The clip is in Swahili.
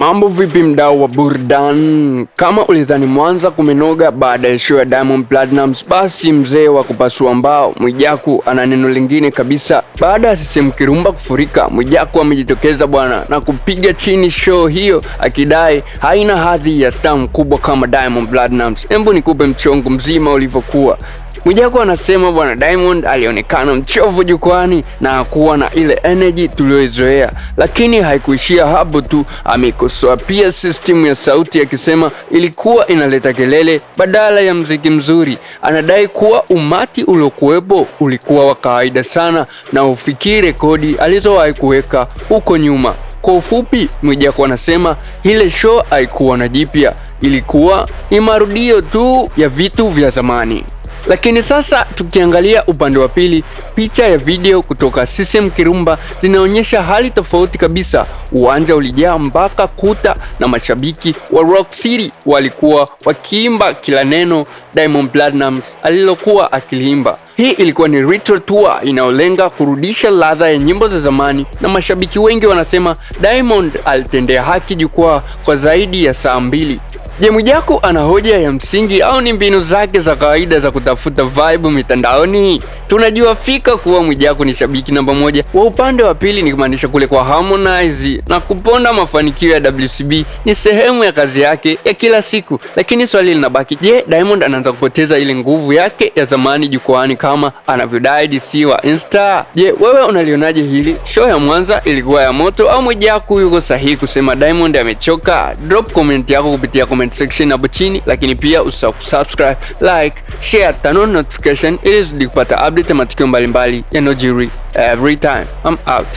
Mambo vipi mdau wa burudani? Kama ulidhani Mwanza kumenoga baada ya show ya Diamond Platnumz, basi mzee wa kupasua mbao Mwijaku ana neno lingine kabisa. Baada ya CCM Kirumba kufurika, Mwijaku amejitokeza bwana na kupiga chini show hiyo akidai haina hadhi ya star mkubwa kama Diamond Platnumz. Hebu nikupe mchongo mzima ulivyokuwa. Mwijaku anasema bwana Diamond alionekana mchovu jukwani na hakuwa na ile energy tuliyoizoea, lakini haikuishia hapo tu. Amekosoa pia system ya sauti akisema ilikuwa inaleta kelele badala ya mziki mzuri. Anadai kuwa umati uliokuwepo ulikuwa wa kawaida sana na ufikiri rekodi alizowahi kuweka huko nyuma. Kwa ufupi, Mwijaku anasema ile show haikuwa na jipya, ilikuwa ni marudio tu ya vitu vya zamani. Lakini sasa tukiangalia upande wa pili, picha ya video kutoka CCM Kirumba zinaonyesha hali tofauti kabisa. Uwanja ulijaa mpaka kuta na mashabiki wa Rock City walikuwa wakiimba kila neno Diamond Platnumz alilokuwa akilimba. Hii ilikuwa ni retro tour inayolenga kurudisha ladha ya nyimbo za zamani, na mashabiki wengi wanasema Diamond alitendea haki jukwaa kwa zaidi ya saa 2. Je, Mwijaku ana hoja ya msingi au ni mbinu zake za kawaida za kutafuta vibe mitandaoni? Tunajua fika kuwa Mwijaku ni shabiki namba 1 wa upande wa pili, ni kumaanisha kule kwa Harmonize, na kuponda mafanikio ya WCB ni sehemu ya kazi yake ya kila siku. Lakini swali linabaki, je, Diamond anaanza kupoteza ile nguvu yake ya zamani jukwani kama anavyodai DC wa Insta? Je, wewe unalionaje hili? Show ya Mwanza ilikuwa ya moto au Mwijaku yuko sahihi kusema Diamond amechoka? Drop comment yako kupitia comment section hapo chini, lakini pia usahau kusubscribe, like, share, turn on notification ili kupata update ya matukio mbalimbali yanayojiri every time. I'm out.